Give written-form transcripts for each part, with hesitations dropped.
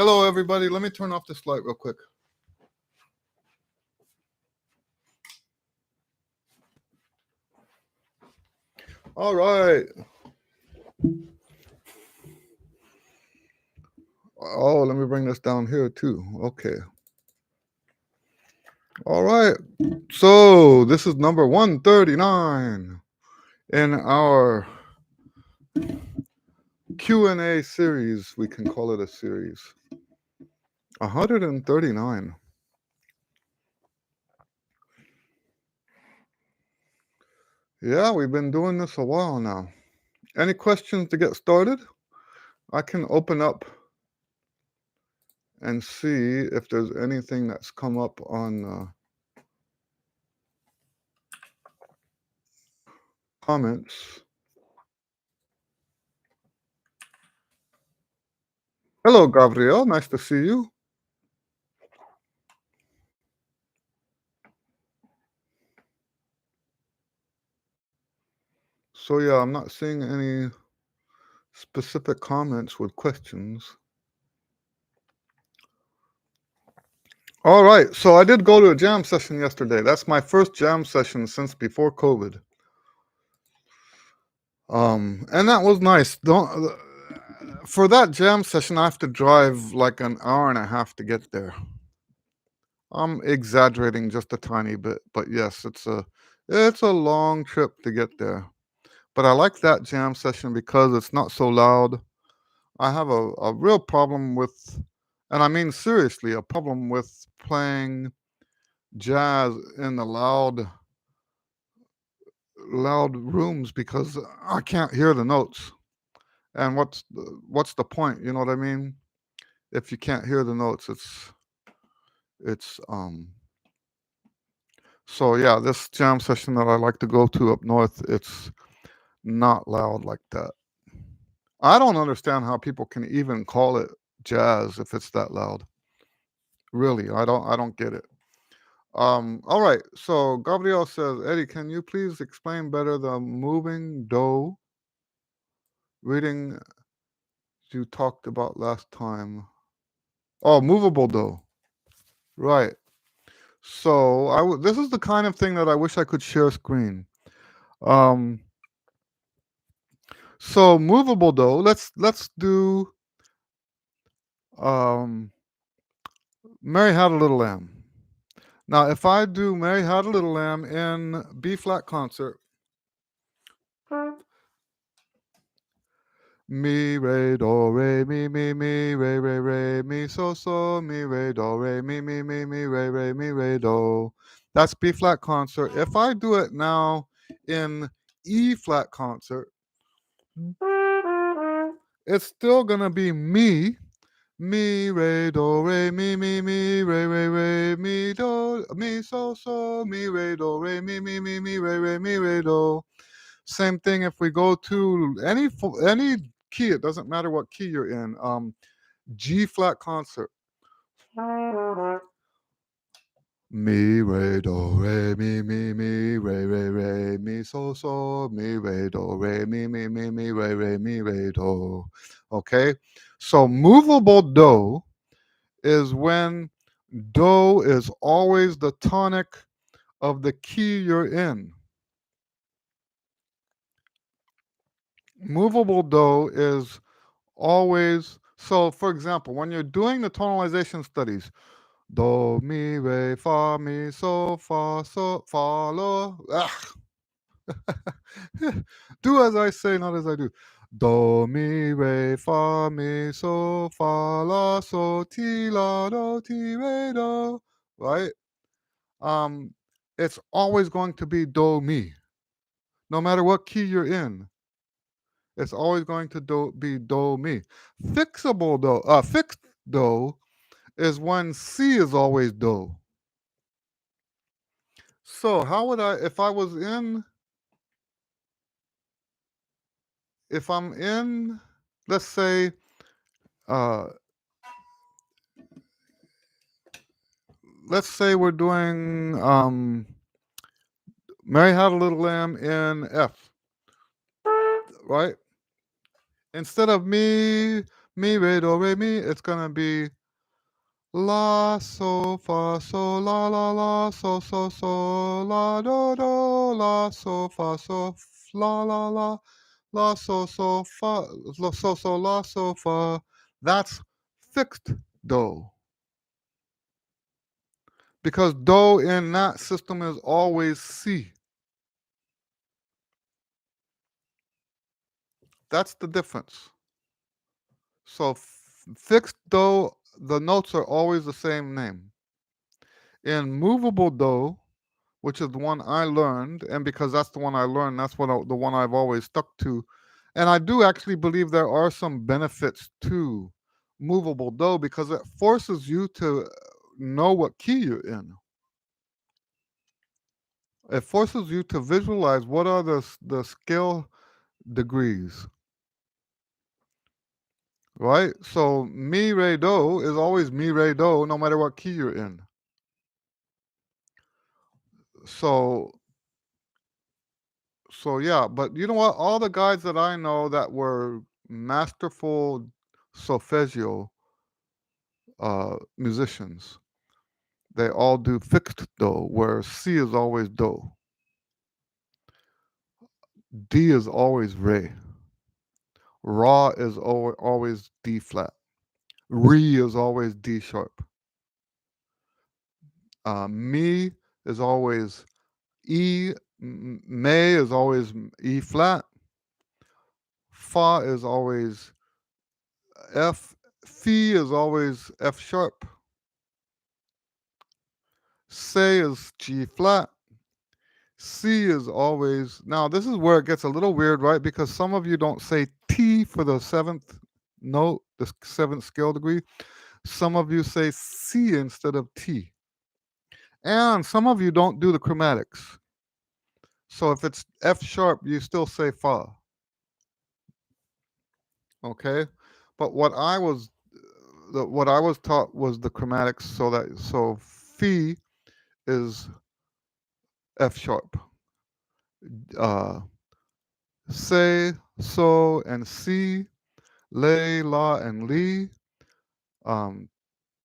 Hello, everybody. Let me turn off this light real quick. All right. Oh, let me bring this down here too. Okay. All right. So this is number 139 in our Q and A series. We can call it a series. 139. Yeah, we've been doing this a while now. Any questions to get started? I can open up and see if there's anything that's come up on comments. Hello, Gabriel. Nice to see you. So yeah, I'm not seeing any specific comments with questions. All right, so I did go to a jam session yesterday. That's my first jam session since before COVID. And that was nice. For that jam session, I have to drive like an hour and a half to get there. I'm exaggerating just a tiny bit, but yes, it's a long trip to get there. But I like that jam session because it's not so loud. I have a real problem with, and I mean seriously, a problem with playing jazz in the loud rooms because I can't hear the notes. And what's the point? You know what I mean? If you can't hear the notes, it's so yeah, this jam session that I like to go to up north, it's not loud like that. I don't understand how people can even call it jazz if it's that loud. Really, I don't get it. All right. So Gabriel says, Eddie, can you please explain better the moving do reading you talked about last time? Oh, movable do. Right. So this is the kind of thing that I wish I could share screen. So movable do. Let's do Mary Had a Little Lamb. Now, if I do Mary Had a Little Lamb in B flat concert, mi re do re mi re re re mi so mi re do re mi re mi re do. That's B flat concert. If I do it now in E flat concert, it's still gonna be mi re do re mi re re mi do mi so mi re do re mi re mi re do. Same thing if we go to any key, it doesn't matter what key you're in. G flat concert. Mi re do re mi re re mi so mi re do re mi re mi re do. Okay, so movable do is when do is always the tonic of the key you're in. Movable do is always, so for example, when you're doing the tonalization studies, do mi re fa mi so fa lo, do as I say, not as I do. Do mi re fa mi so fa la so ti la do ti re do. Right? It's always going to be do mi, no matter what key you're in. It's always going to be do mi. Fixed do is when C is always do. So how would I, if I'm in, let's say, we're doing Mary Had a Little Lamb in F, right? Instead of mi re do re mi, it's gonna be La, so, fa, so, la, so, la, do, la, so, fa, so, la, so, fa, la, so, fa. That's fixed do. Because do in that system is always C. That's the difference. So fixed do, the notes are always the same name. In movable do, which is the one I learned, and because that's the one I learned, that's the one I've always stuck to. And I do actually believe there are some benefits to movable do because it forces you to know what key you're in. It forces you to visualize what are the scale degrees, right? So mi re do is always mi re do no matter what key you're in. So yeah, but you know what? All the guys that I know that were masterful solfeggio musicians, they all do fixed do, where C is always do, D is always re, Ra is always D flat, Re is always D sharp, Mi is always E, Me is always E flat, Fa is always F, Fi is always F sharp, Say is G flat, C is always, now this is where it gets a little weird, right? Because some of you don't say T for the seventh note, the seventh scale degree. Some of you say C instead of T. And some of you don't do the chromatics. So if it's F sharp, you still say Fa. Okay? But what I was taught was the chromatics, so Fi is F sharp. Uh Say, so, and Si, lay, la, and li, um,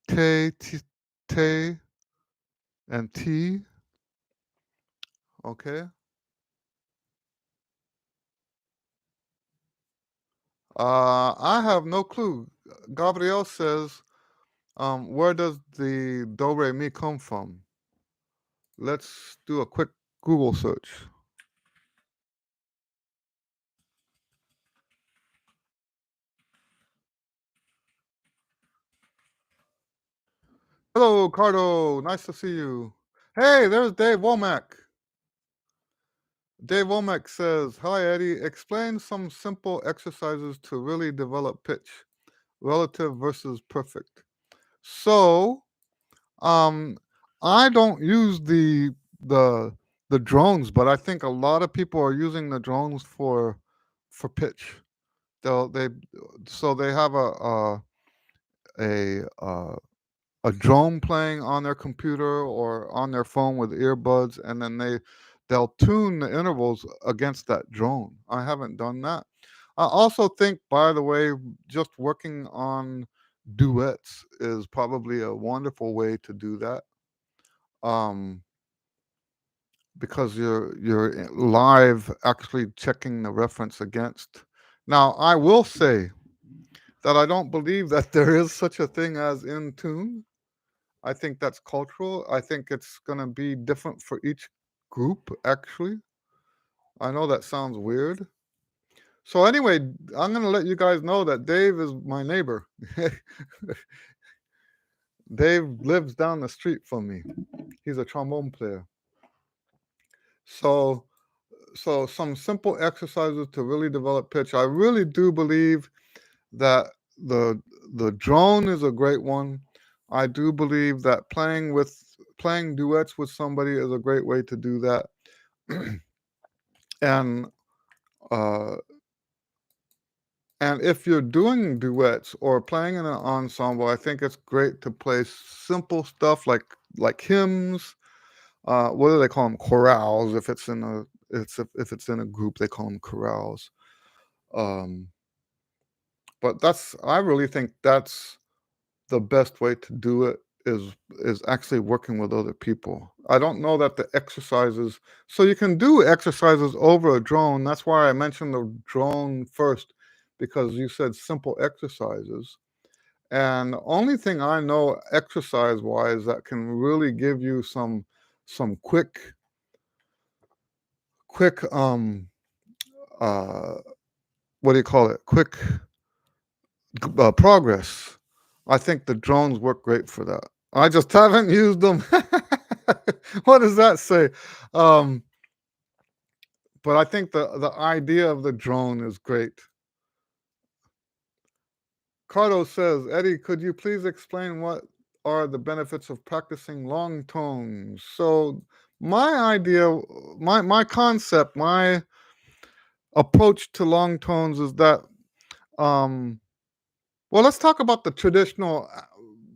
te, and ti. Okay. I have no clue. Gabriel says, where does the do re mi come from? Let's do a quick Google search. Hello, Cardo. Nice to see you. Hey, there's Dave Womack. Dave Womack says, hi, Eddie. Explain some simple exercises to really develop pitch, relative versus perfect. So, I don't use the the drones, but I think a lot of people are using the drones for pitch. They so they have a a drone playing on their computer or on their phone with earbuds, and then they'll tune the intervals against that drone. I haven't done that. I also think, by the way, just working on duets is probably a wonderful way to do that. Um, because you're live actually checking the reference against. Now, I will say that I don't believe that there is such a thing as in tune. I think that's cultural. I think it's going to be different for each group, actually. I know that sounds weird. So, anyway, I'm going to let you guys know that Dave is my neighbor. Dave lives down the street from me. He's a trombone player. So, some simple exercises to really develop pitch. I really do believe that the the drone is a great one. I do believe that playing duets with somebody is a great way to do that. and uh, and if you're doing duets or playing in an ensemble, I think it's great to play simple stuff like hymns. What do they call them? Chorales. If it's in a group, they call them chorales. Um, but I really think that's the best way to do it is actually working with other people. I don't know that the exercises, so you can do exercises over a drone. That's why I mentioned the drone first, because you said simple exercises. And the only thing I know exercise wise that can really give you some quick uh what do you call it? Quick progress. I think the drones work great for that. I just haven't used them. What does that say? Um, but I think the idea of the drone is great. Cardo says, Eddie, could you please explain what are the benefits of practicing long tones? So my idea, my concept, my approach to long tones is that um, well, let's talk about the traditional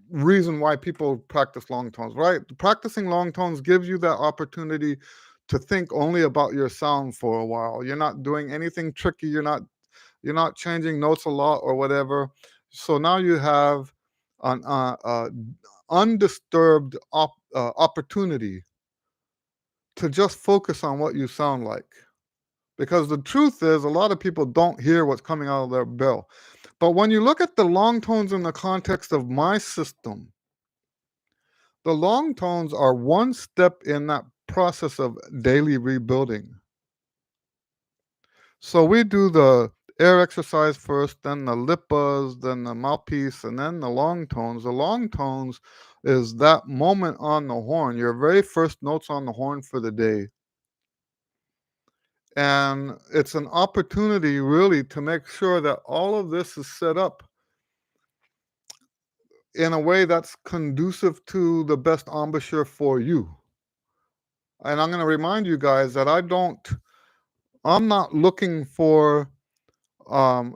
reason why people practice long tones, right? Practicing long tones gives you that opportunity to think only about your sound for a while. You're not doing anything tricky. You're not changing notes a lot or whatever. So now you have an undisturbed opportunity to just focus on what you sound like. Because the truth is, a lot of people don't hear what's coming out of their bill. But when you look at the long tones in the context of my system, the long tones are one step in that process of daily rebuilding. So we do the air exercise first, then the lip buzz, then the mouthpiece, and then the long tones. The long tones is that moment on the horn, your very first notes on the horn for the day. And it's an opportunity really to make sure that all of this is set up in a way that's conducive to the best embouchure for you. And I'm going to remind you guys that I'm not looking for um,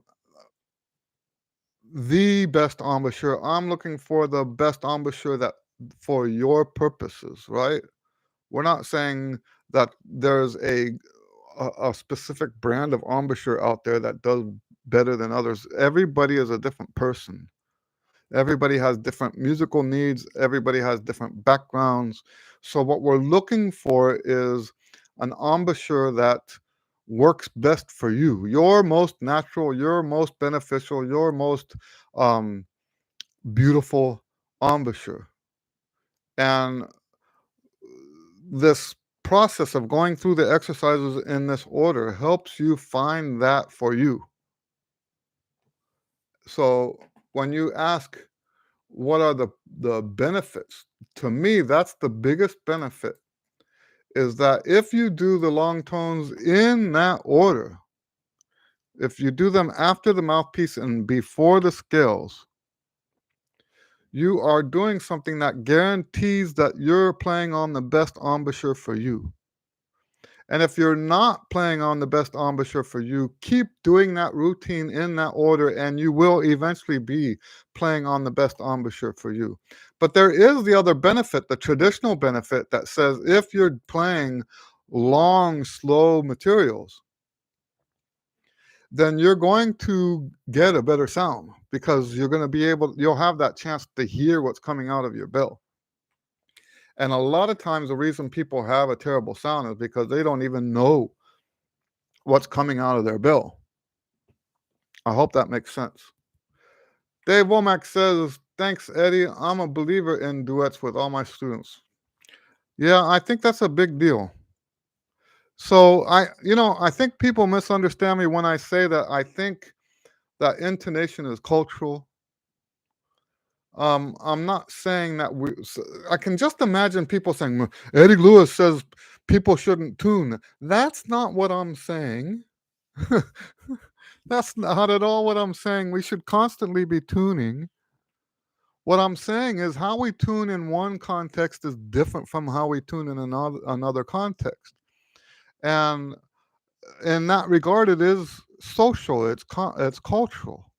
the best embouchure. I'm looking for the best embouchure that for your purposes, right? We're not saying that there's a specific brand of embouchure out there that does better than others. Everybody is a different person. Everybody has different musical needs, everybody has different backgrounds. So, what we're looking for is an embouchure that works best for you, your most natural, your most beneficial, your most um, beautiful embouchure. And this process of going through the exercises in this order helps you find that for you. So, when you ask, what are the benefits, to me that's the biggest benefit, is that if you do the long tones in that order, if you do them after the mouthpiece and before the scales, you are doing something that guarantees that you're playing on the best embouchure for you. And if you're not playing on the best embouchure for you, keep doing that routine in that order, and you will eventually be playing on the best embouchure for you. But there is the other benefit, the traditional benefit that says if you're playing long, slow materials, then you're going to get a better sound because you'll have that chance to hear what's coming out of your bill. And a lot of times the reason people have a terrible sound is because they don't even know what's coming out of their bill. I hope that makes sense. Dave Womack says, thanks, Eddie. I'm a believer in duets with all my students. Yeah, I think that's a big deal. So I think people misunderstand me when I say that I think that intonation is cultural. I'm not saying that I can just imagine people saying, Eddie Lewis says people shouldn't tune. That's not what I'm saying. That's not at all what I'm saying. We should constantly be tuning. What I'm saying is how we tune in one context is different from how we tune in another context. And in that regard, it is social, it's cultural.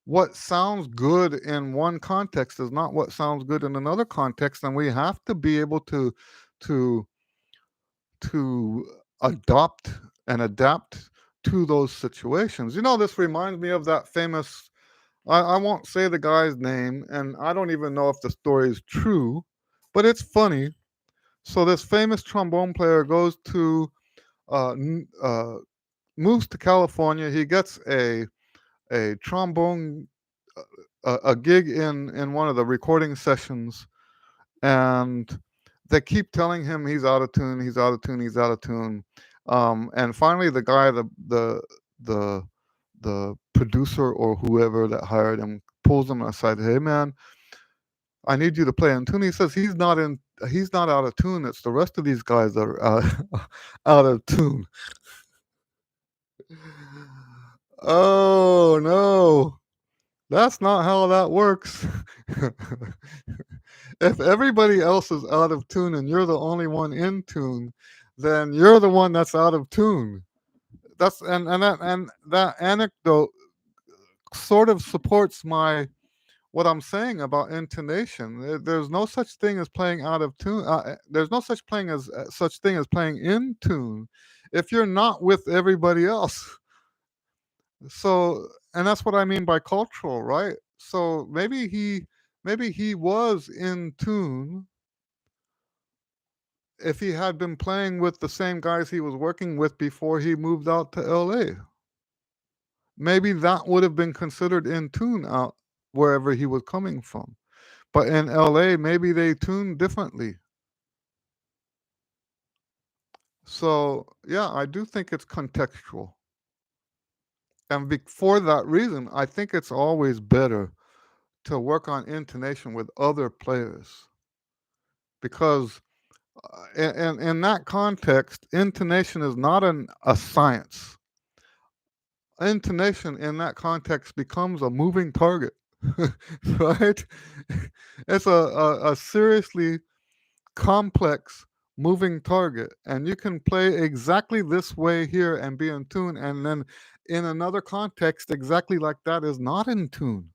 What sounds good in one context is not what sounds good in another context, and we have to be able to to adopt and adapt to those situations. This reminds me of that famous I won't say the guy's name, and I don't even know if the story is true, but it's funny. So this famous trombone player goes to moves to California. He gets a trombone a gig in one of the recording sessions, and they keep telling him he's out of tune, he's out of tune, he's out of tune. And finally, the guy, the the producer or whoever that hired him, pulls him aside. Hey man, I need you to play in tune. He says he's not in. He's not out of tune. It's the rest of these guys that are out of tune. Oh no, that's not how that works. If everybody else is out of tune and you're the only one in tune, then you're the one that's out of tune. That's and that anecdote sort of supports my what I'm saying about intonation. There's no such thing as playing out of tune. There's no such playing as such thing as playing in tune if you're not with everybody else. So, and that's what I mean by cultural, right? So maybe he was in tune if he had been playing with the same guys he was working with before he moved out to LA. Maybe that would have been considered in tune out wherever he was coming from. But in LA, maybe they tune differently. So, yeah, I do think it's contextual. And for that reason, I think it's always better to work on intonation with other players because in that context, intonation is not a science. Intonation in that context becomes a moving target, right? It's a seriously complex moving target, and you can play exactly this way here and be in tune, and then in another context, exactly like that is not in tune.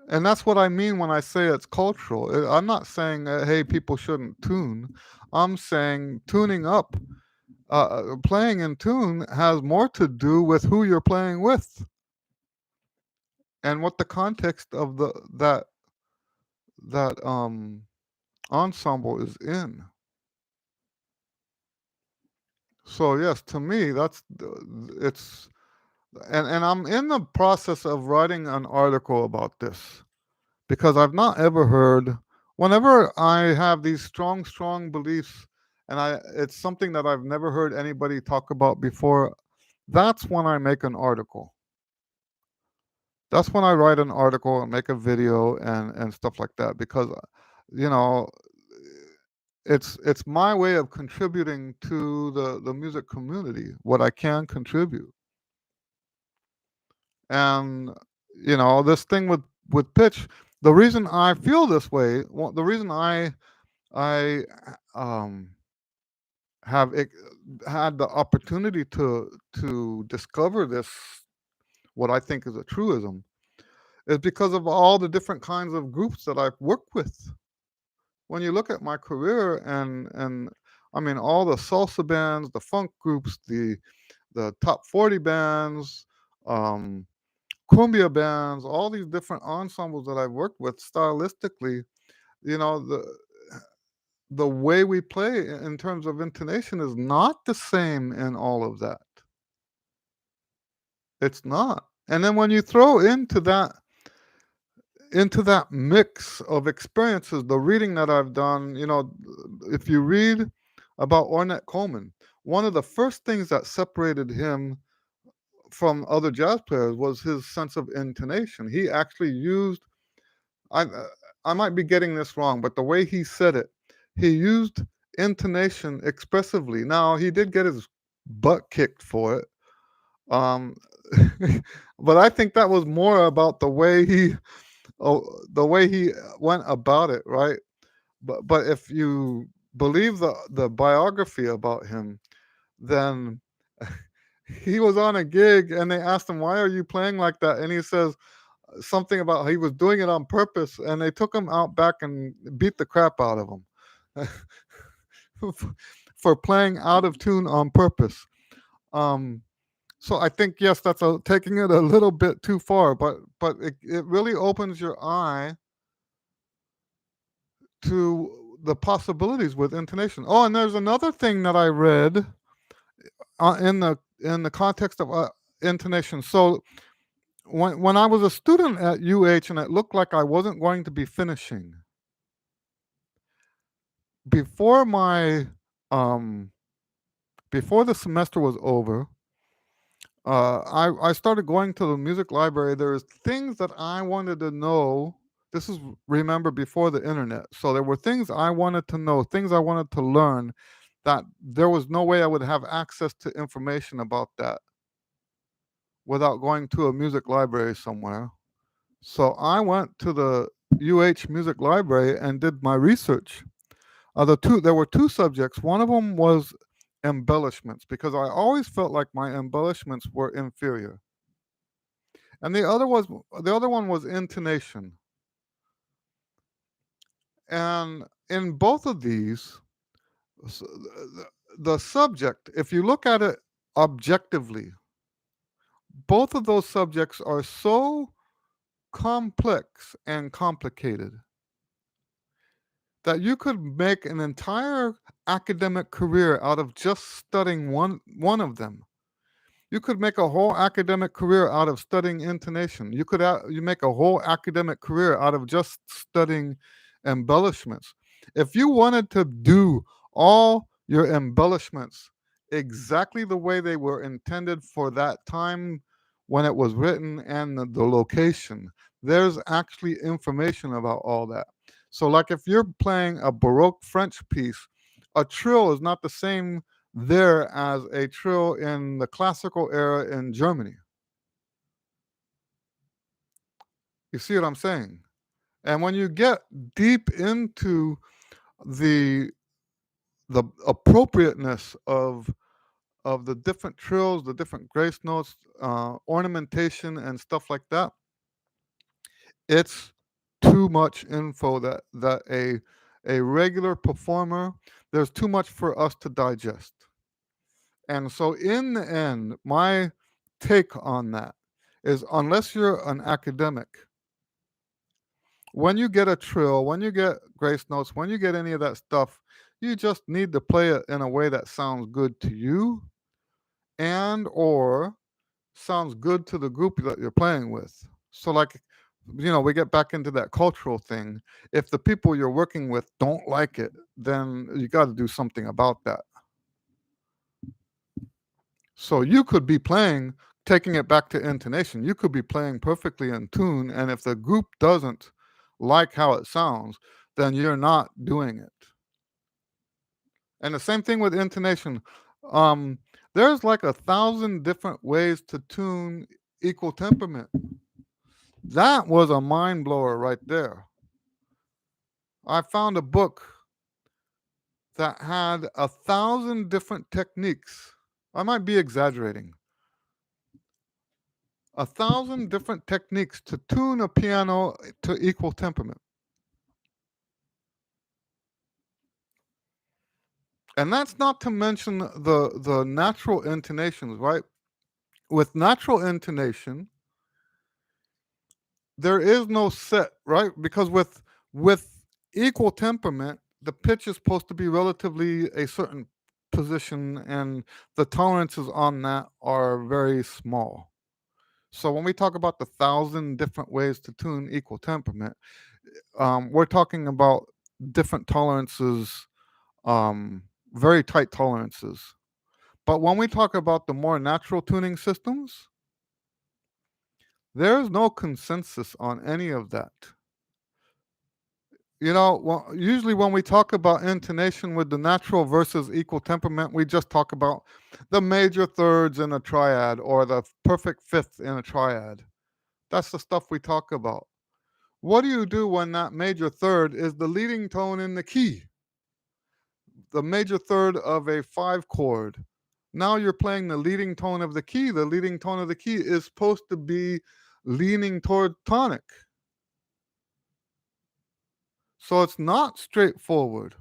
And that's what I mean when I say it's cultural. I'm not saying, hey, people shouldn't tune. I'm saying tuning up, playing in tune has more to do with who you're playing with and what the context of that ensemble is in. So yes, to me, it's and I'm in the process of writing an article about this because I've not ever heard. Whenever I have these strong beliefs, and it's something that I've never heard anybody talk about before. That's when I make an article. That's when I write an article and make a video and stuff like that because you know it's my way of contributing to the music community what I can contribute. And this thing with pitch, the reason I feel this way, the reason I um have had the opportunity to discover this, what I think is a truism, is because of all the different kinds of groups that I've worked with. When you look at my career and I mean all the salsa bands, the funk groups, the top 40 bands, um, cumbia bands, all these different ensembles that I've worked with stylistically, you know, the way we play in terms of intonation is not the same in all of that. It's not. And then when you throw into that mix of experiences, the reading that I've done, if you read about Ornette Coleman, one of the first things that separated him from other jazz players was his sense of intonation. He actually used, I, uh, I might be getting this wrong, but the way he said it, he used intonation expressively. Now, he did get his butt kicked for it. Um, but I think that was more about the way he went about it, right? But if you believe the biography about him, then he was on a gig and they asked him, "Why are you playing like that?" And he says something about he was doing it on purpose, and they took him out back and beat the crap out of him for playing out of tune on purpose. Um, So I think yes, that's taking it a little bit too far, but it really opens your eye to the possibilities with intonation. Oh, and there's another thing that I read in the context of intonation. So when I was a student at UH and it looked like I wasn't going to be finishing before my um before the semester was over, I started going to the music library. There's things that I wanted to know. This is, remember, before the internet. So there were things I wanted to know, things I wanted to learn that there was no way I would have access to information about that without going to a music library somewhere. So I went to the UH Music Library and did my research. There were two subjects. One of them was embellishments because I always felt like my embellishments were inferior, and the other one was intonation. And in both of these, the subject, if you look at it objectively, both of those subjects are so complex and complicated that you could make an entire academic career out of just studying one of them. You could make a whole academic career out of studying intonation. You make a whole academic career out of just studying embellishments. If you wanted to do all your embellishments exactly the way they were intended for that time when it was written and the location, there's actually information about all that. So, like if you're playing a Baroque French piece, a trill is not the same there as a trill in the classical era in Germany. You see what I'm saying? And when you get deep into the appropriateness of the different trills, the different grace notes, ornamentation, and stuff like that, it's too much info that a regular performer, there's too much for us to digest. And so, in the end, my take on that is unless you're an academic, when you get a trill, when you get grace notes, when you get any of that stuff, you just need to play it in a way that sounds good to you and or sounds good to the group that you're playing with. So, like, we get back into that cultural thing. If the people you're working with don't like it, then you got to do something about that. So you could be playing, taking it back to intonation, you could be playing perfectly in tune, and if the group doesn't like how it sounds, then you're not doing it. And the same thing with intonation. Um, there's like 1,000 different ways to tune equal temperament. That was a mind blower right there. I found a book that had 1,000 different techniques. I might be exaggerating. 1,000 different techniques to tune a piano to equal temperament. And that's not to mention the natural intonations, right? With natural intonation, there is no set, right? Because with equal temperament, the pitch is supposed to be relatively a certain position, and the tolerances on that are very small. So when we talk about the 1,000 different ways to tune equal temperament, we're talking about different tolerances, very tight tolerances. But when we talk about the more natural tuning systems, there's no consensus on any of that. Well, usually when we talk about intonation with the natural versus equal temperament, we just talk about the major thirds in a triad or the perfect fifth in a triad. That's the stuff we talk about. What do you do when that major third is the leading tone in the key? The major third of a 5 chord. Now you're playing the leading tone of the key. The leading tone of the key is supposed to be leaning toward tonic. So it's not straightforward.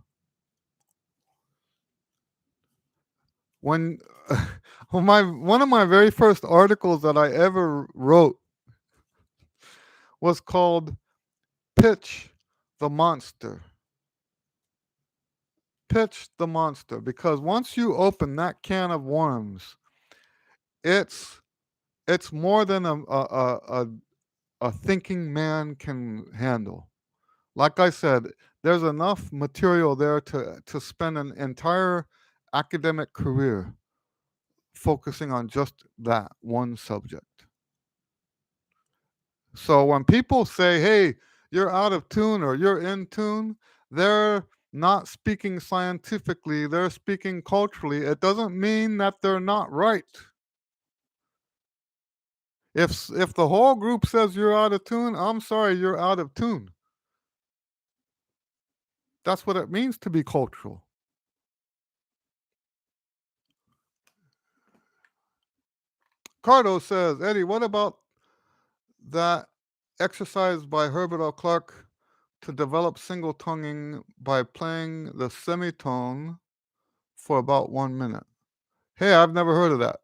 When Well, my one of my very first articles that I ever wrote was called "Pitch the Monster." Pitch the monster, because once you open that can of worms, it's it's more than a thinking man can handle. Like I said, there's enough material there to spend an entire academic career focusing on just that one subject. So when people say, "Hey, you're out of tune or you're in tune," they're not speaking scientifically, they're speaking culturally. It doesn't mean that they're not right. If the whole group says you're out of tune, I'm sorry, you're out of tune. That's what it means to be cultural. Cardo says, "Eddie, what about that exercise by Herbert L. Clark to develop single tonguing by playing the semitone for about 1 minute?" Hey, I've never heard of that.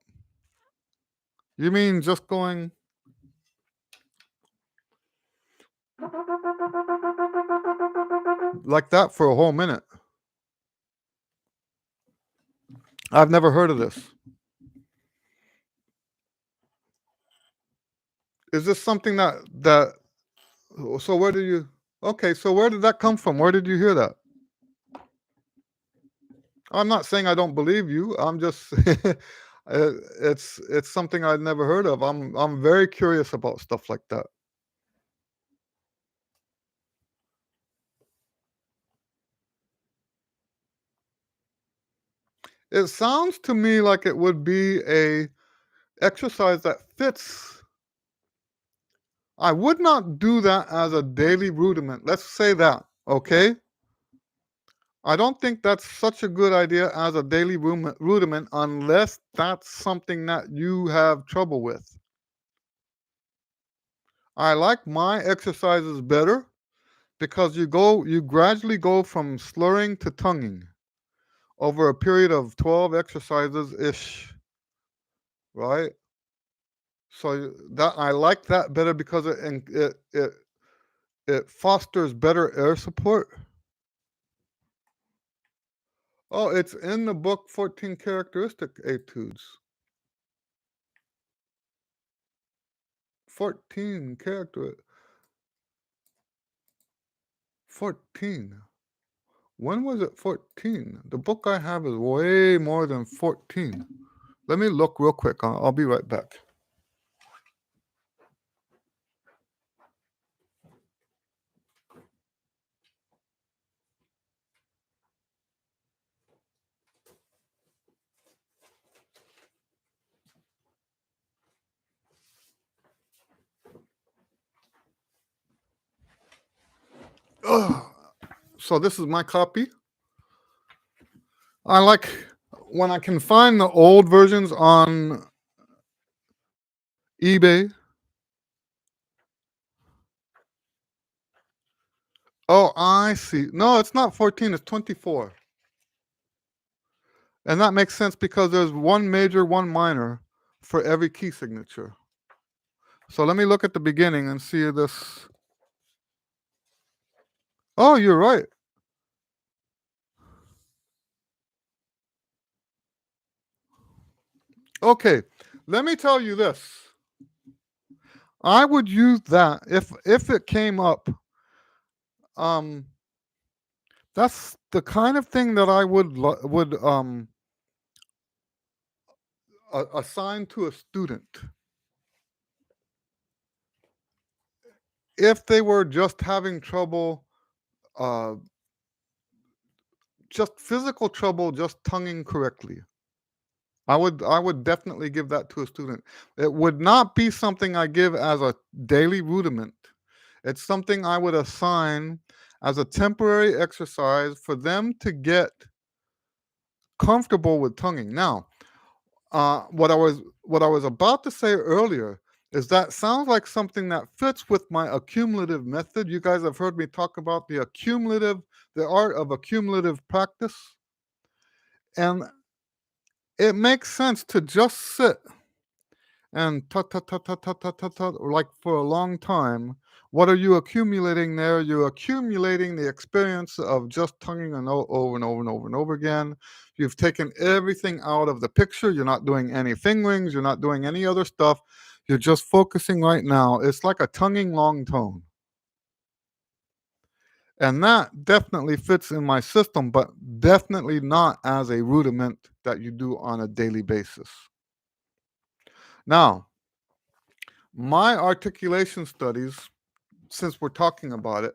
You mean just going like that for a whole minute? I've never heard of this. Is this something that so where do you okay, so where did that come from? Where did you hear that? I'm not saying I don't believe you. I'm just it's something I'd never heard of. I'm very curious about stuff like that. It sounds to me like it would be a exercise that fits. I would not do that as a daily rudiment. Let's say that, okay? I don't think that's such a good idea as a daily rudiment unless that's something that you have trouble with. I like my exercises better because you gradually go from slurring to tonguing over a period of 12 exercises ish, right? So that I like that better because it fosters better air support. Oh, it's in the book 14 characteristic etudes. 14 character 14. When was it 14? The book I have is way more than 14. Let me look real quick. I'll be right back. Ugh. So this is my copy. I like when I can find the old versions on eBay. Oh, I see. No, it's not 14, it's 24. And that makes sense because there's one major, one minor for every key signature. So let me look at the beginning and see this. Oh, you're right. Okay, let me tell you this. I would use that if it came up. Um, that's the kind of thing that I would assign to a student if they were just having trouble, uh, just physical trouble, just tonguing correctly. I would definitely give that to a student. It would not be something I give as a daily rudiment. It's something I would assign as a temporary exercise for them to get comfortable with tonguing. Now, what I was about to say earlier is that sounds like something that fits with my accumulative method. You guys have heard me talk about the art of accumulative practice, and it makes sense to just sit and tut tut tut tut tut tut tut tut like for a long time. What are you accumulating there? You're accumulating the experience of just tonguing a note over and over and over and over again. You've taken everything out of the picture. You're not doing any fingerings. You're not doing any other stuff. You're just focusing right now. It's like a tonguing long tone. And that definitely fits in my system, but definitely not as a rudiment that you do on a daily basis. Now, my articulation studies, since we're talking about it,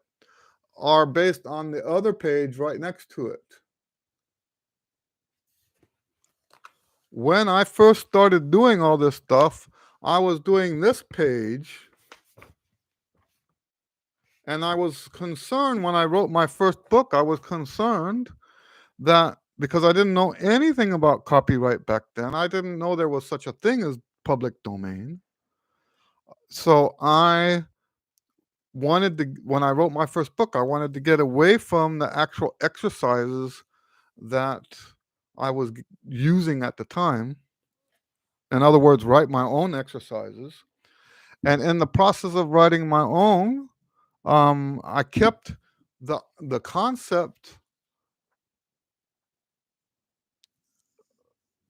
are based on the other page right next to it. When I first started doing all this stuff, I was doing this page, and I was concerned when I wrote my first book. I was concerned that because I didn't know anything about copyright back then, I didn't know there was such a thing as public domain. So I wanted to, when I wrote my first book, I wanted to get away from the actual exercises that I was using at the time. In other words, write my own exercises. And in the process of writing my own, I kept the concept,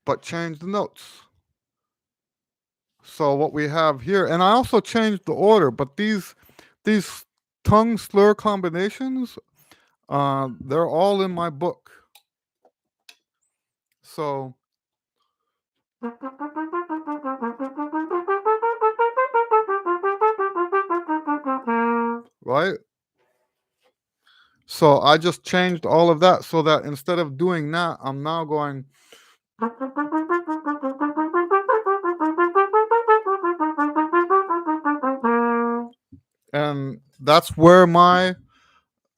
but changed the notes. So what we have here, and I also changed the order, but these tongue slur combinations, they're all in my book. So right? So I just changed all of that so that instead of doing that, I'm now going. And that's where my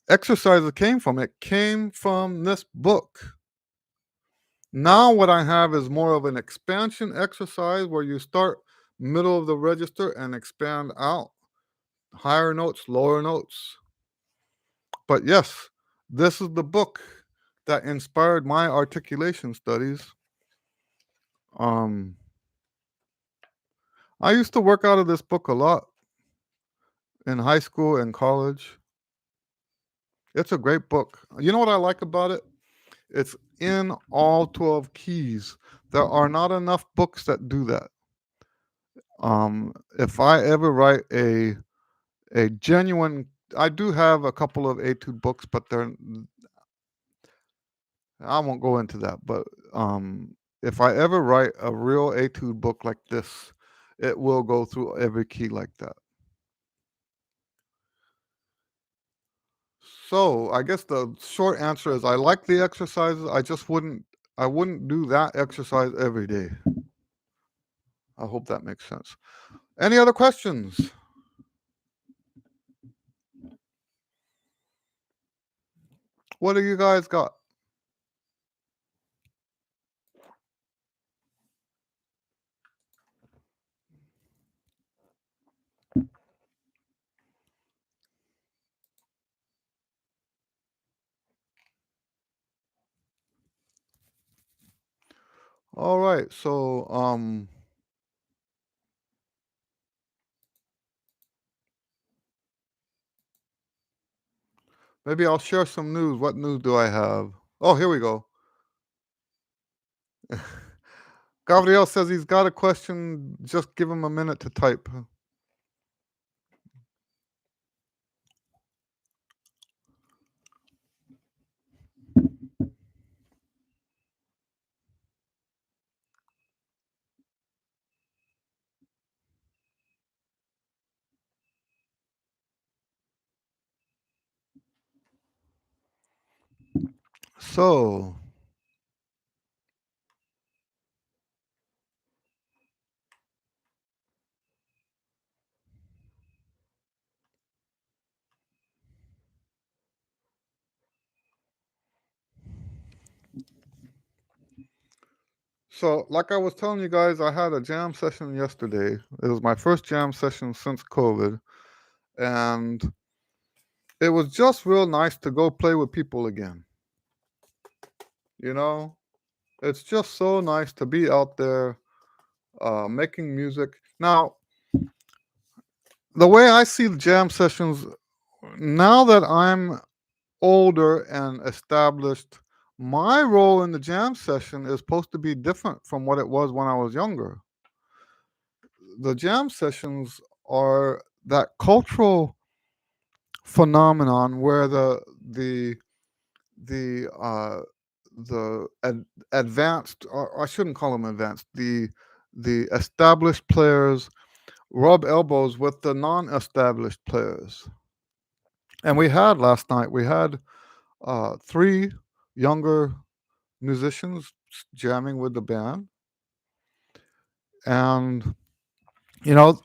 exercises came from. It came from this book. Now what I have is more of an expansion exercise where you start middle of the register and expand out higher notes, lower notes. But yes, this is the book that inspired my articulation studies. I used to work out of this book a lot in high school and college. It's a great book. You know what I like about it? It's in all 12 keys. There are not enough books that do that. If I ever write a genuine, I do have a couple of etude books, but I won't go into that. But if I ever write a real etude book like this, it will go through every key like that. So I guess the short answer is I like the exercises. I wouldn't do that exercise every day. I hope that makes sense. Any other questions? What do you guys got? All right. So maybe I'll share some news. What news do I have? Oh, here we go. Gabriel says he's got a question. Just give him a minute to type. So like I was telling you guys, I had a jam session yesterday. It was my first jam session since COVID. And it was just real nice to go play with people again. You know? It's just so nice to be out there making music. Now, the way I see the jam sessions, now that I'm older and established, my role in the jam session is supposed to be different from what it was when I was younger. The jam sessions are that cultural phenomenon where the advanced, or I shouldn't call them advanced, the established players rub elbows with the non-established players. And we had last night, we had three younger musicians jamming with the band, and you know,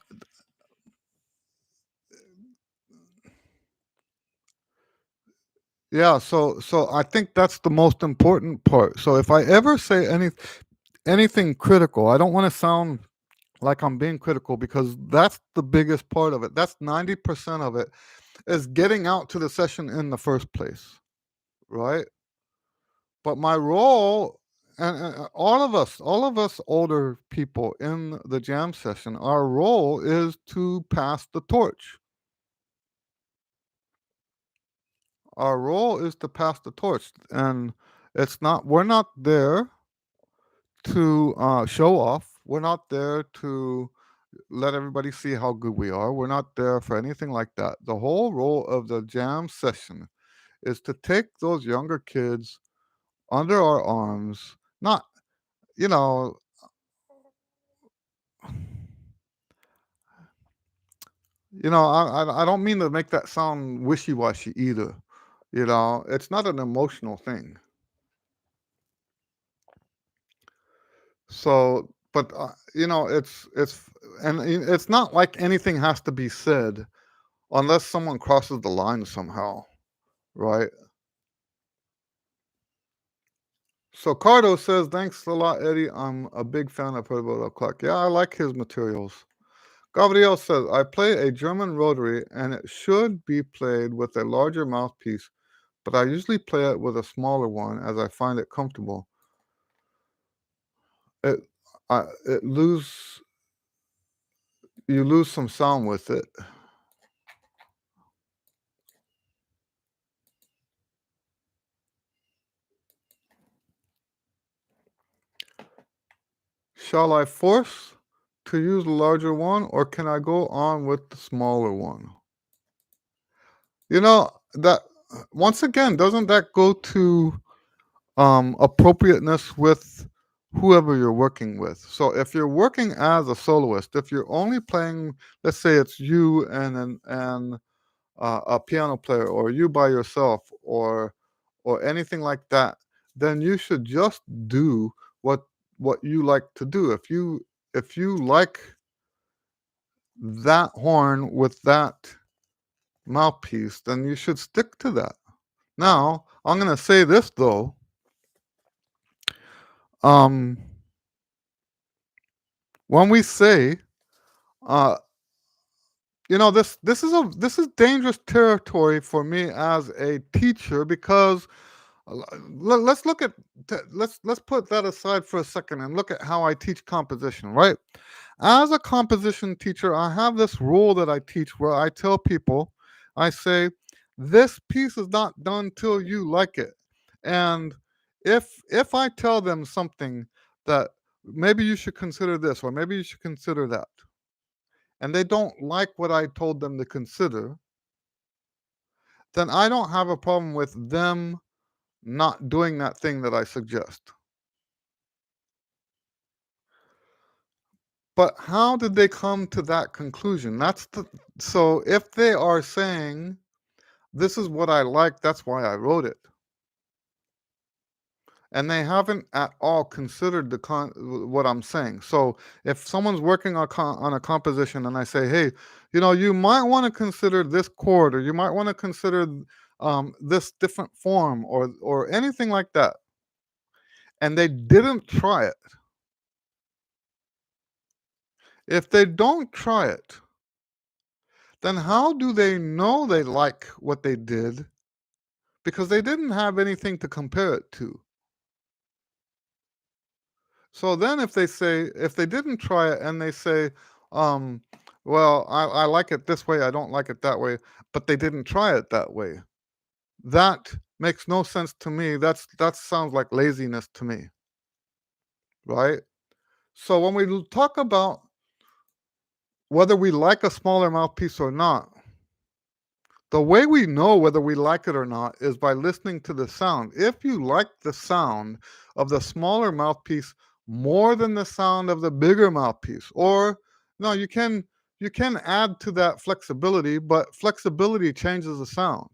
yeah. So I think that's the most important part. So if I ever say anything critical, I don't want to sound like I'm being critical, because that's the biggest part of it. That's 90% of it, is getting out to the session in the first place, right? But my role, and all of us older people in the jam session, our role is to pass the torch. Our role is to pass the torch, and we're not there to show off. We're not there to let everybody see how good we are. We're not there for anything like that. The whole role of the jam session is to take those younger kids under our arms, not, you know, I don't mean to make that sound wishy-washy either. It's not an emotional thing. So, but it's not like anything has to be said unless someone crosses the line somehow, right? So Cardo says, "Thanks a lot, Eddie. I'm a big fan of Herbert O'Clock. Yeah, I like his materials." Gabriel says, "I play a German rotary, and it should be played with a larger mouthpiece, but I usually play it with a smaller one as I find it comfortable. It, it lose you lose some sound with it." Shall I force to use the larger one, or can I go on with the smaller one? That once again, doesn't that go to appropriateness with whoever you're working with? So if you're working as a soloist, if you're only playing, let's say it's you and a piano player, or you by yourself, or anything like that, then you should just do what you like to do. If you like that horn with that mouthpiece, then you should stick to that. Now, I'm going to say this though. Um, when we say, uh, this is dangerous territory for me as a teacher, because let's look at let's put that aside for a second and look at how I teach composition, right? As a composition teacher, I have this rule that I teach where I tell people, I say, this piece is not done till you like it. And if I tell them something that maybe you should consider this, or maybe you should consider that, and they don't like what I told them to consider, then I don't have a problem with them not doing that thing that I suggest. But how did they come to that conclusion? So if they are saying, this is what I like, that's why I wrote it, and they haven't at all considered what I'm saying. So if someone's working on a composition, and I say, hey, you might want to consider this chord, or you might want to consider this different form, or anything like that, and they didn't try it, if they don't try it, then how do they know they like what they did? Because they didn't have anything to compare it to. So then if they didn't try it and they say, um, well, I like it this way, I don't like it that way, but they didn't try it that way. That makes no sense to me. That sounds like laziness to me, right? So when we talk about whether we like a smaller mouthpiece or not, the way we know whether we like it or not is by listening to the sound. If you like the sound of the smaller mouthpiece more than the sound of the bigger mouthpiece, or no, you can add to that flexibility, but flexibility changes the sound.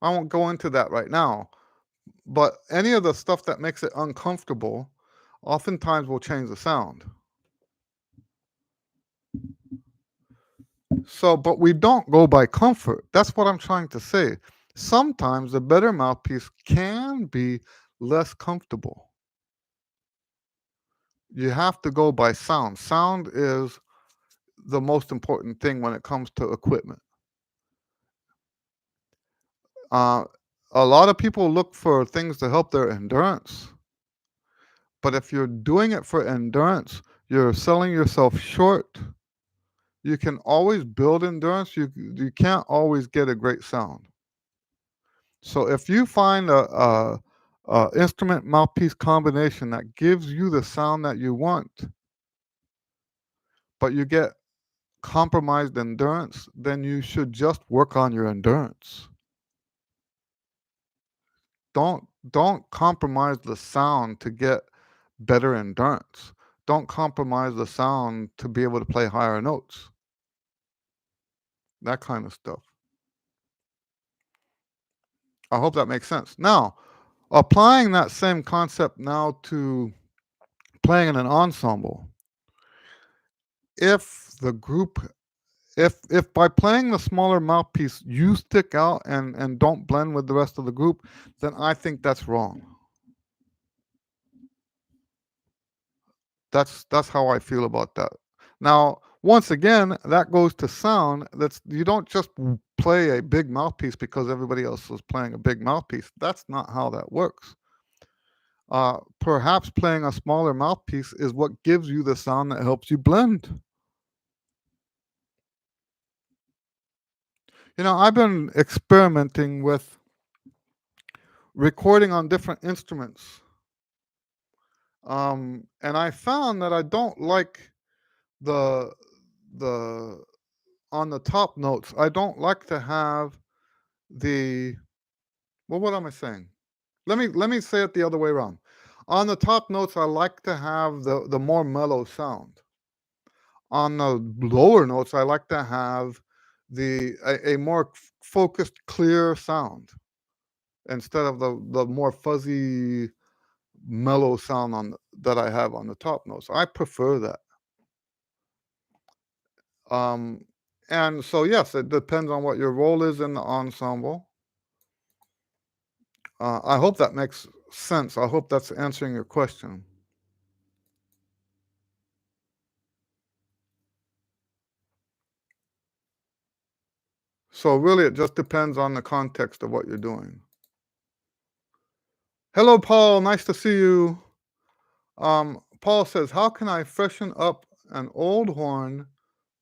I won't go into that right now, but any of the stuff that makes it uncomfortable oftentimes will change the sound. So, but we don't go by comfort. That's what I'm trying to say. Sometimes a better mouthpiece can be less comfortable. You have to go by sound. Sound is the most important thing when it comes to equipment. Uh, a lot of people look for things to help their endurance, but if you're doing it for endurance, you're selling yourself short. You can always build endurance. You can't always get a great sound. So if you find a instrument mouthpiece combination that gives you the sound that you want, but you get compromised endurance, then you should just work on your endurance. Don't compromise the sound to get better endurance. Don't compromise the sound to be able to play higher notes. That kind of stuff. I hope that makes sense. Now, applying that same concept now to playing in an ensemble. If the group if by playing the smaller mouthpiece you stick out and don't blend with the rest of the group, then I think that's wrong. That's how I feel about that. Now, once again, that goes to sound. That's you don't just play a big mouthpiece because everybody else is playing a big mouthpiece. That's not how that works. Perhaps playing a smaller mouthpiece is what gives you the sound that helps you blend. I've been experimenting with recording on different instruments, and I found that I don't like the the on the top notes. I don't like to have the well. What am I saying? Let me say it the other way around. On the top notes, I like to have the more mellow sound. On the lower notes, I like to have a more focused, clear sound instead of the more fuzzy, mellow sound that I have on the top notes. I prefer that. Um, and so yes, it depends on what your role is in the ensemble. I hope that makes sense. I hope that's answering your question. So really, it just depends on the context of what you're doing. Hello, Paul. Nice to see you. Paul says, "How can I freshen up an old horn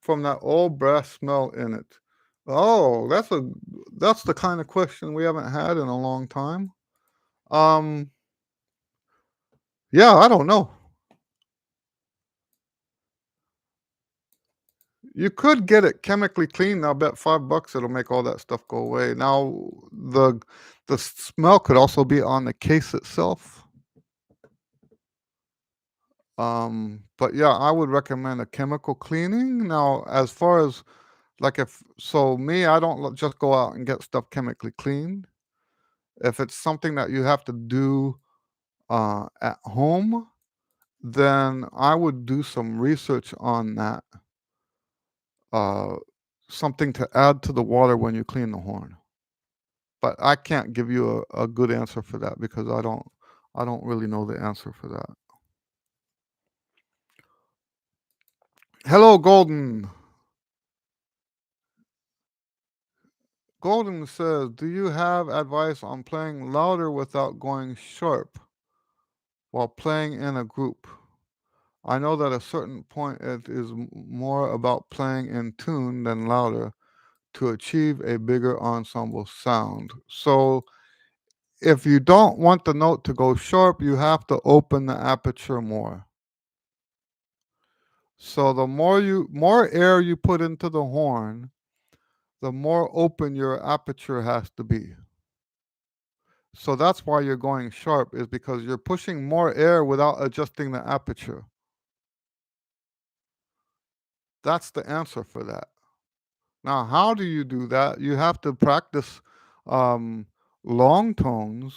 from that old brass smell in it?" Oh, that's the kind of question we haven't had in a long time. Um, yeah, I don't know. You could get it chemically cleaned. I'll bet $5 it'll make all that stuff go away. Now, the smell could also be on the case itself. But yeah, I would recommend a chemical cleaning. Now, as far as like if so me, I don't just go out and get stuff chemically cleaned. If it's something that you have to do at home, then I would do some research on that. Uh, Something to add to the water when you clean the horn. But I can't give you a good answer for that because I don't really know the answer for that. Hello, Golden. Golden says, "Do you have advice on playing louder without going sharp while playing in a group? I know that at a certain point it is more about playing in tune than louder to achieve a bigger ensemble sound." So, if you don't want the note to go sharp, you have to open the aperture more. So the more air you put into the horn, the more open your aperture has to be. So that's why you're going sharp, is because you're pushing more air without adjusting the aperture. That's the answer for that. Now, how do you do that? You have to practice um, long tones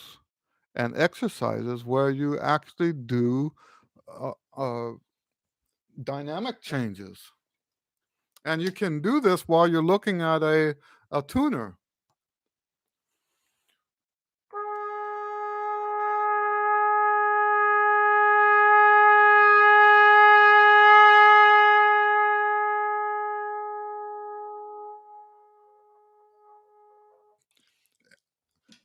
and exercises where you actually do uh, uh, dynamic changes. And you can do this while you're looking at a tuner.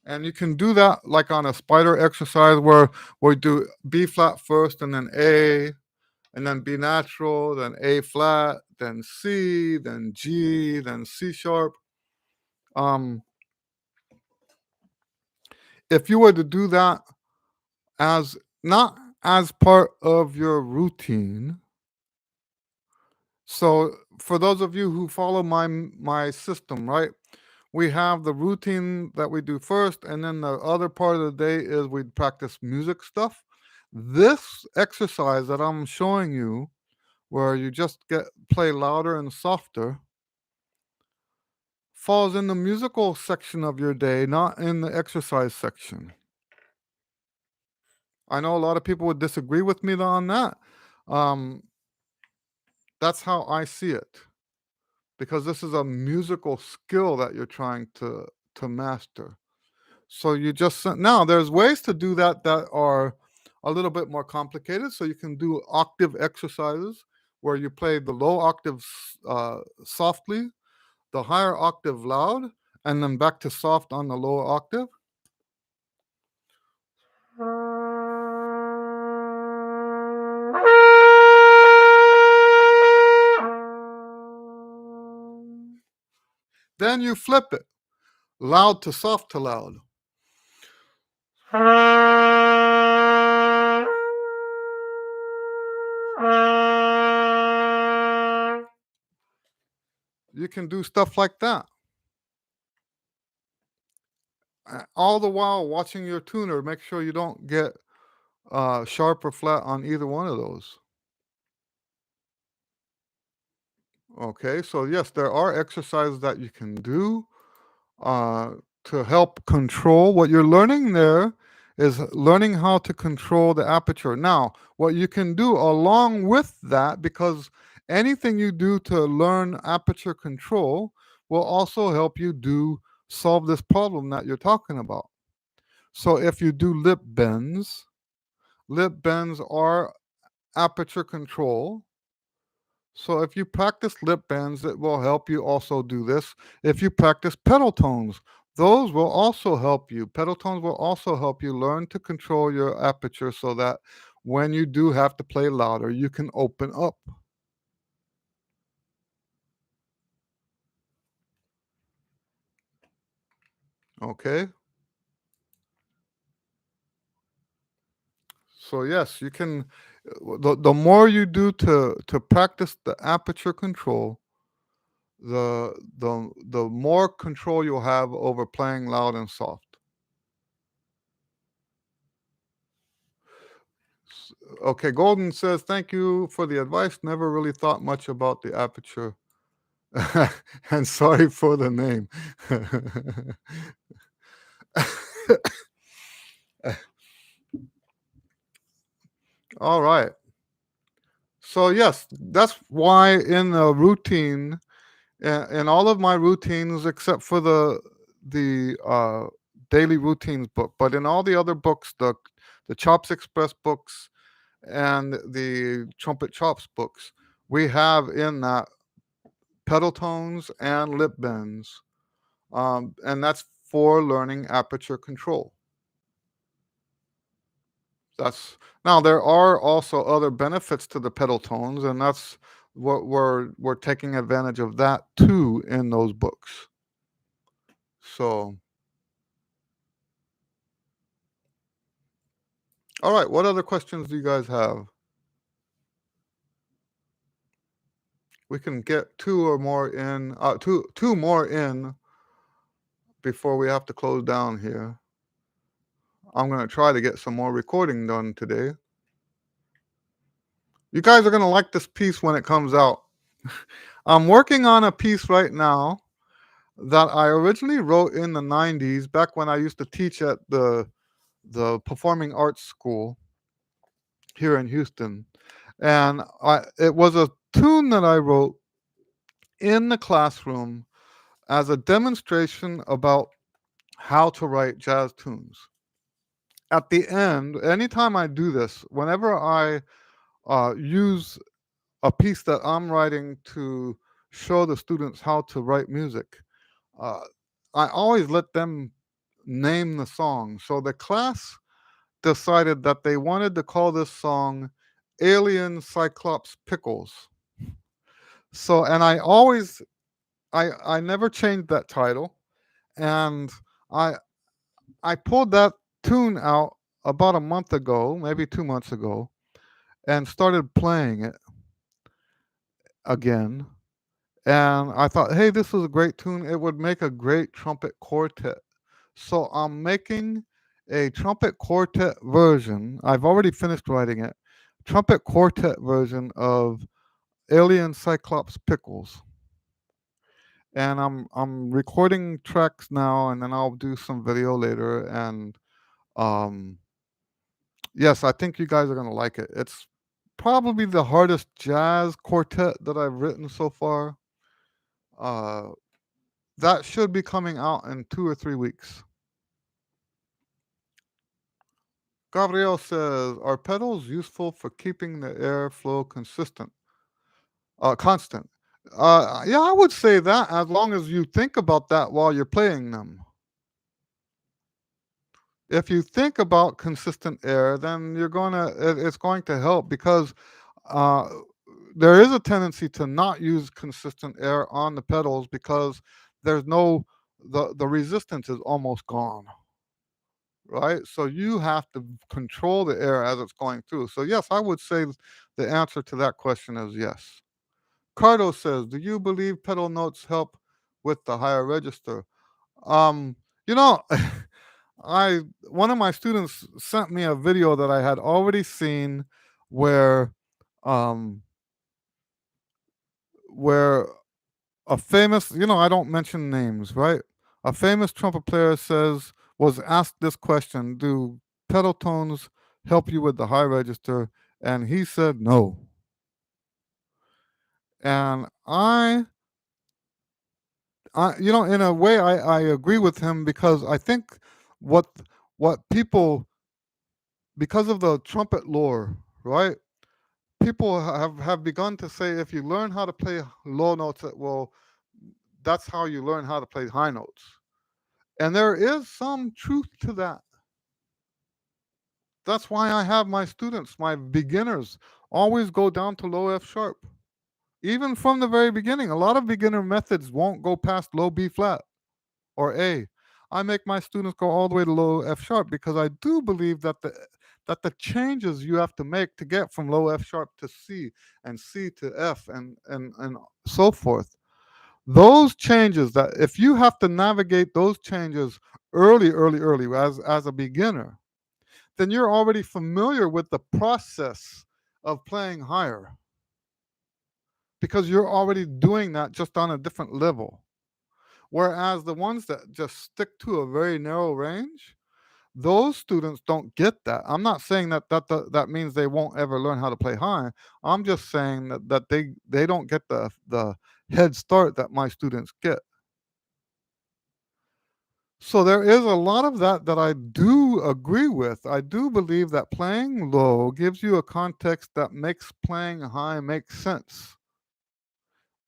And you can do that like on a spider exercise where we do B flat first and then A, and then B natural, then A flat, then C, then G, then C sharp. Um, if you were to do that as not as part of your routine, so for those of you who follow my system, right? We have the routine that we do first, and then the other part of the day is we practice music stuff. This exercise that I'm showing you, where you just get play louder and softer, falls in the musical section of your day, not in the exercise section. I know a lot of people would disagree with me on that. Um, that's how I see it, because this is a musical skill that you're trying to master. So you just now there's ways to do that that are a little bit more complicated. So you can do octave exercises where you play the low octaves softly, the higher octave loud, and then back to soft on the lower octave. Then you flip it, loud to soft to loud. You can do stuff like that. All the while watching your tuner, make sure you don't get sharp or flat on either one of those. Okay, so yes, there are exercises that you can do uh, to help control. What you're learning there is learning how to control the aperture. Now, what you can do along with that, because anything you do to learn aperture control will also help you do solve this problem that you're talking about. So if you do lip bends are aperture control. So if you practice lip bends, it will help you also do this. If you practice pedal tones, those will also help you. Pedal tones will also help you learn to control your aperture so that when you do have to play louder, you can open up. Okay? So yes, you can the more you do to practice the aperture control, the more control you'll have over playing loud and soft. Okay, Golden says, "Thank you for the advice. Never really thought much about the aperture." And sorry for the name. All right. So, yes, that's why in the routine, in all of my routines, except for the daily routines book, but in all the other books, the Chops Express books and the Trumpet Chops books, we have in that pedal tones and lip bends and that's for learning aperture control. That's now there are also other benefits to the pedal tones, and that's what we're taking advantage of that too in those books. So, all right, what other questions do you guys have? We can get two more in before we have to close down here. I'm gonna try to get some more recording done today. You guys are gonna like this piece when it comes out. I'm working on a piece right now that I originally wrote in the 90s, back when I used to teach at the performing arts school here in Houston. And it was a tune that I wrote in the classroom as a demonstration about how to write jazz tunes. At the end, anytime I do this, whenever I use a piece that I'm writing to show the students how to write music, uh, I always let them name the song. So the class decided that they wanted to call this song Alien Cyclops Pickles. So, and I never changed that title. And I, I pulled that tune out about a month ago, maybe 2 months ago, and started playing it again. And I thought, hey, this is a great tune. It would make a great trumpet quartet. So I'm making a trumpet quartet version. I've already finished writing it. Trumpet quartet version of Alien Cyclops Pickles. And I'm recording tracks now, and then I'll do some video later. And um, yes, I think you guys are gonna like it. It's probably the hardest jazz quartet that I've written so far. Uh, that should be coming out in 2 or 3 weeks. Gabriel says, "Are pedals useful for keeping the airflow constant?" Yeah, I would say that as long as you think about that while you're playing them. If you think about consistent air, then it's going to help because uh, there is a tendency to not use consistent air on the pedals because there's no the resistance is almost gone, right? So you have to control the air as it's going through. So yes, I would say the answer to that question is yes. Cardo says, "Do you believe pedal notes help with the higher register?" Um, you know, I one of my students sent me a video that I had already seen where um where a famous, I don't mention names, right? A famous trumpet player was asked this question: "Do pedal tones help you with the high register?" And he said no. And in a way, I agree with him because I think what what people because of the trumpet lore, right? People have begun to say if you learn how to play low notes, well, that's how you learn how to play high notes. And there is some truth to that. That's why I have my students, my beginners, always go down to low F sharp. Even from the very beginning, a lot of beginner methods won't go past low B flat or A. I make my students go all the way to low F sharp because I do believe that the changes you have to make to get from low F sharp to C and C to F and so forth, those changes, that if you have to navigate those changes early as a beginner, then you're already familiar with the process of playing higher because you're already doing that just on a different level. Whereas the ones that just stick to a very narrow range, those students don't get that. I'm not saying that means they won't ever learn how to play high. I'm just saying that they don't get the head start that my students get. So there is a lot of that I do agree with. I do believe that playing low gives you a context that makes playing high make sense.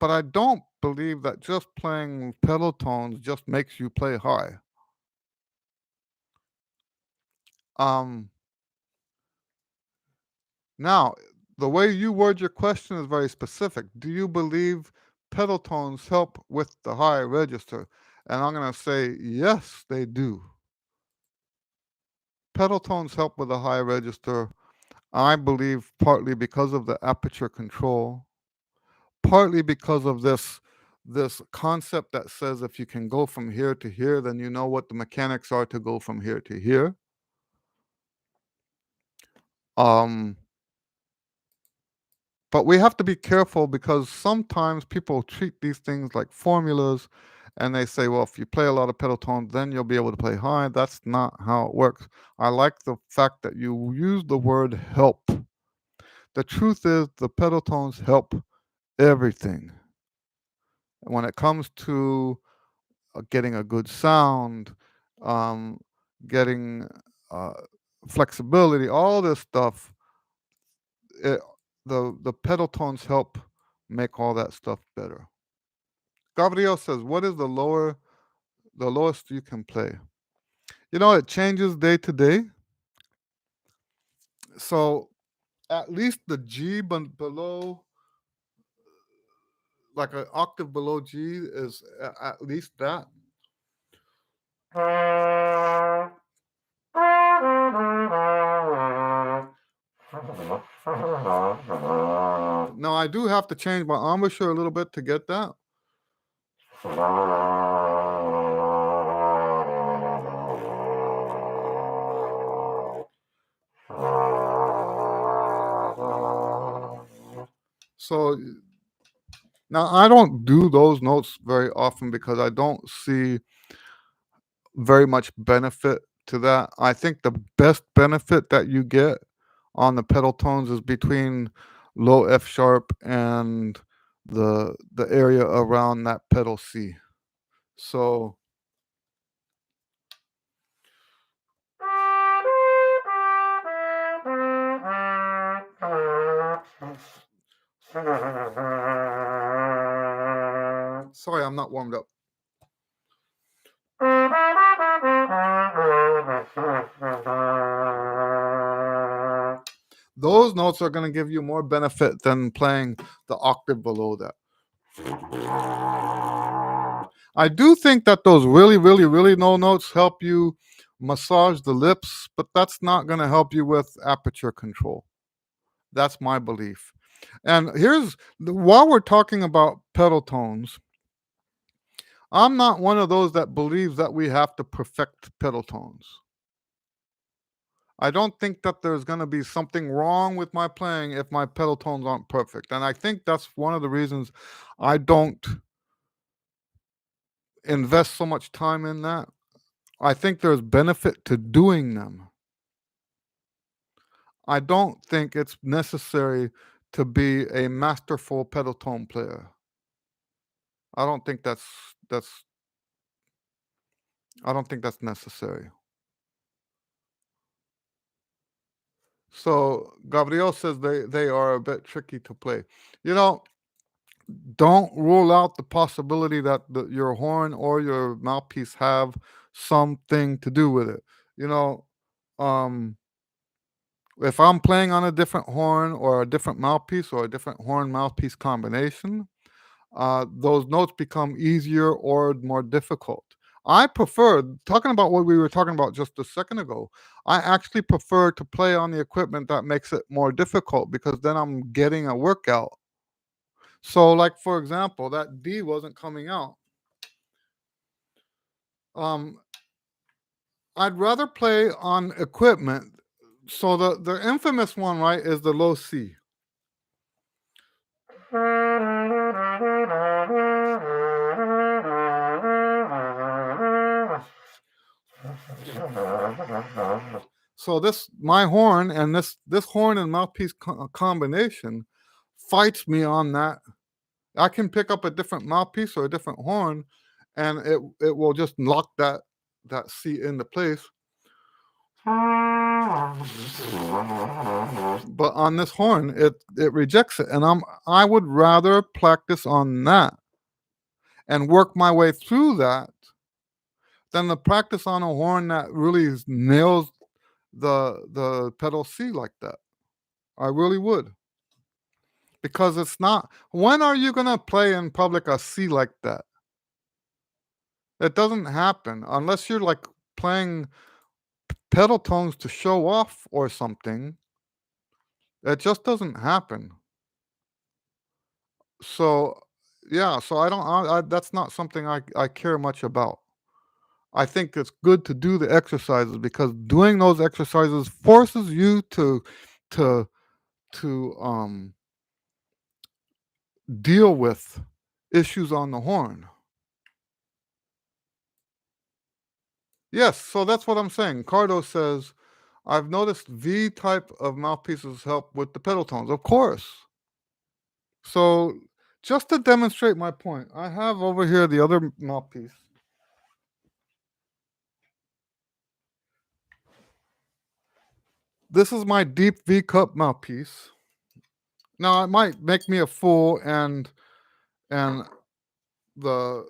But I don't believe that just playing pedal tones just makes you play high. Um, Now, the way you word your question is very specific. Do you believe pedal tones help with the high register? And I'm going to say, yes, they do. Pedal tones help with the high register, I believe, partly because of the aperture control, partly because of this concept that says if you can go from here to here, then you know what the mechanics are to go from here to here. Um, But we have to be careful because sometimes people treat these things like formulas and they say, well, if you play a lot of pedal tones, then you'll be able to play high. That's not how it works. I like the fact that you use the word help. The truth is, the pedal tones help everything. When it comes to getting a good sound, um, getting uh, flexibility, all this stuff, it, the pedal tones help make all that stuff better. Gabriel says, "What is the lowest you can play?" It changes day to day. So at least the G below, like an octave below G, is at least that. Now I do have to change my embouchure a little bit to get that. So now I don't do those notes very often because I don't see very much benefit to that. I think the best benefit that you get on the pedal tones is between low F sharp and the area around that pedal C. So sorry, I'm not warmed up. Those notes are going to give you more benefit than playing the octave below that. I do think that those really, really, really low notes help you massage the lips, but that's not going to help you with aperture control. That's my belief. And while we're talking about pedal tones, I'm not one of those that believes that we have to perfect pedal tones. I don't think that there's going to be something wrong with my playing if my pedal tones aren't perfect. And I think that's one of the reasons I don't invest so much time in that. I think there's benefit to doing them. I don't think it's necessary to be a masterful pedal tone player. I don't think that's I don't think that's necessary. So Gabriel says they are a bit tricky to play. You know, don't rule out the possibility that your horn or your mouthpiece have something to do with it. You know, um, if I'm playing on a different horn or a different mouthpiece or a different horn mouthpiece combination, those notes become easier or more difficult. I prefer, talking about what we were talking about just a second ago, I actually prefer to play on the equipment that makes it more difficult because then I'm getting a workout. So, like for example, that D wasn't coming out. Um, I'd rather play on equipment. So the infamous one, right, is the low C. So this my horn and this horn and mouthpiece combination fights me on that. I can pick up a different mouthpiece or a different horn, and it will just lock that C into place. But on this horn, it rejects it, and I would rather practice on that and work my way through that than the practice on a horn that really nails the pedal C like that. I really would. Because it's not, when are you gonna play in public a C like that? It doesn't happen unless you're like playing pedal tones to show off or something. It just doesn't happen. So yeah, so I don't that's not something I care much about. I think it's good to do the exercises because doing those exercises forces you to to deal with issues on the horn. Yes, so that's what I'm saying. Cardo says, I've noticed V type of mouthpieces help with the pedal tones. Of course. So just to demonstrate my point, I have over here the other mouthpiece. This is my deep V cup mouthpiece. Now it might make me a fool and the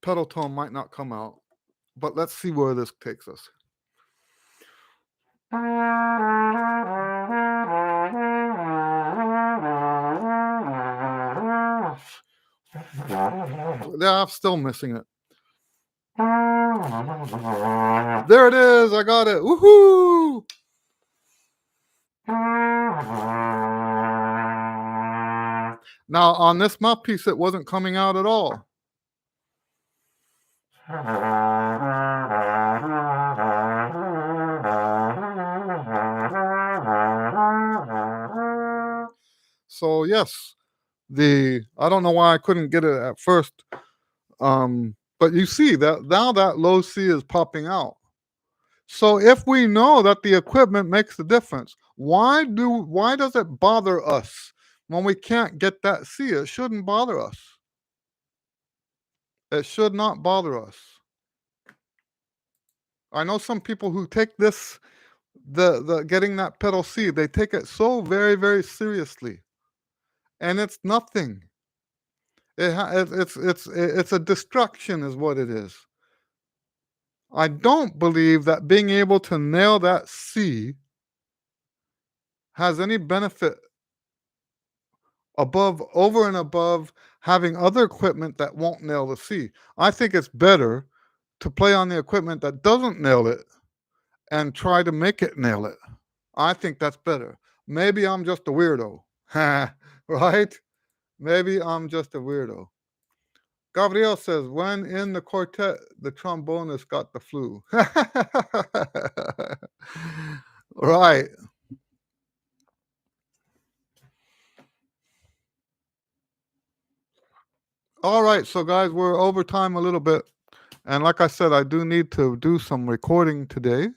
pedal tone might not come out, but let's see where this takes us. Yeah, I'm still missing it. There it is. I got it. Woohoo! Now on this mouthpiece, it wasn't coming out at all. So yes, I don't know why I couldn't get it at first. But you see that now that low C is popping out. So if we know that the equipment makes the difference, why does it bother us when we can't get that C? It shouldn't bother us. It should not bother us. I know some people who take this the getting that pedal C, they take it so very, very seriously. And it's nothing. It's a distraction is what it is. I don't believe that being able to nail that C has any benefit over and above having other equipment that won't nail the C. I think it's better to play on the equipment that doesn't nail it and try to make it nail it. I think that's better. Maybe I'm just a weirdo, right? Maybe I'm just a weirdo. Gabriel says, when in the quartet, the trombonist got the flu. Right. All right. So, guys, we're over time a little bit. And like I said, I do need to do some recording today.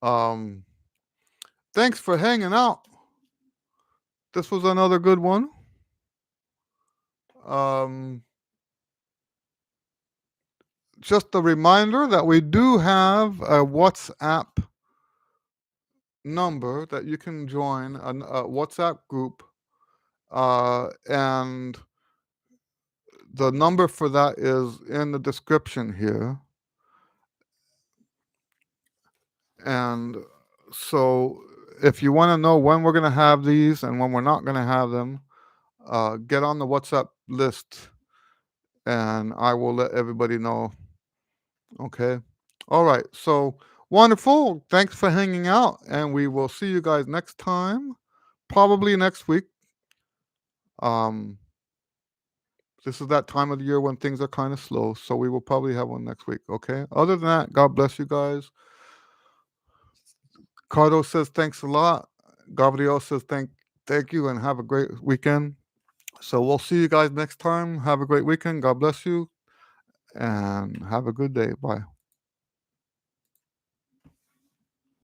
Thanks for hanging out. This was another good one. Just a reminder that we do have a WhatsApp number that you can join, a WhatsApp group, and the number for that is in the description here. And so if you want to know when we're going to have these and when we're not going to have them, get on the WhatsApp list and I will let everybody know. Okay. All right. So wonderful. Thanks for hanging out. And we will see you guys next time, probably next week. This is that time of the year when things are kind of slow. So we will probably have one next week. Okay. Other than that, God bless you guys. Cardo says thanks a lot. Gabriel says thank you and have a great weekend. So we'll see you guys next time. Have a great weekend. God bless you and have a good day. Bye.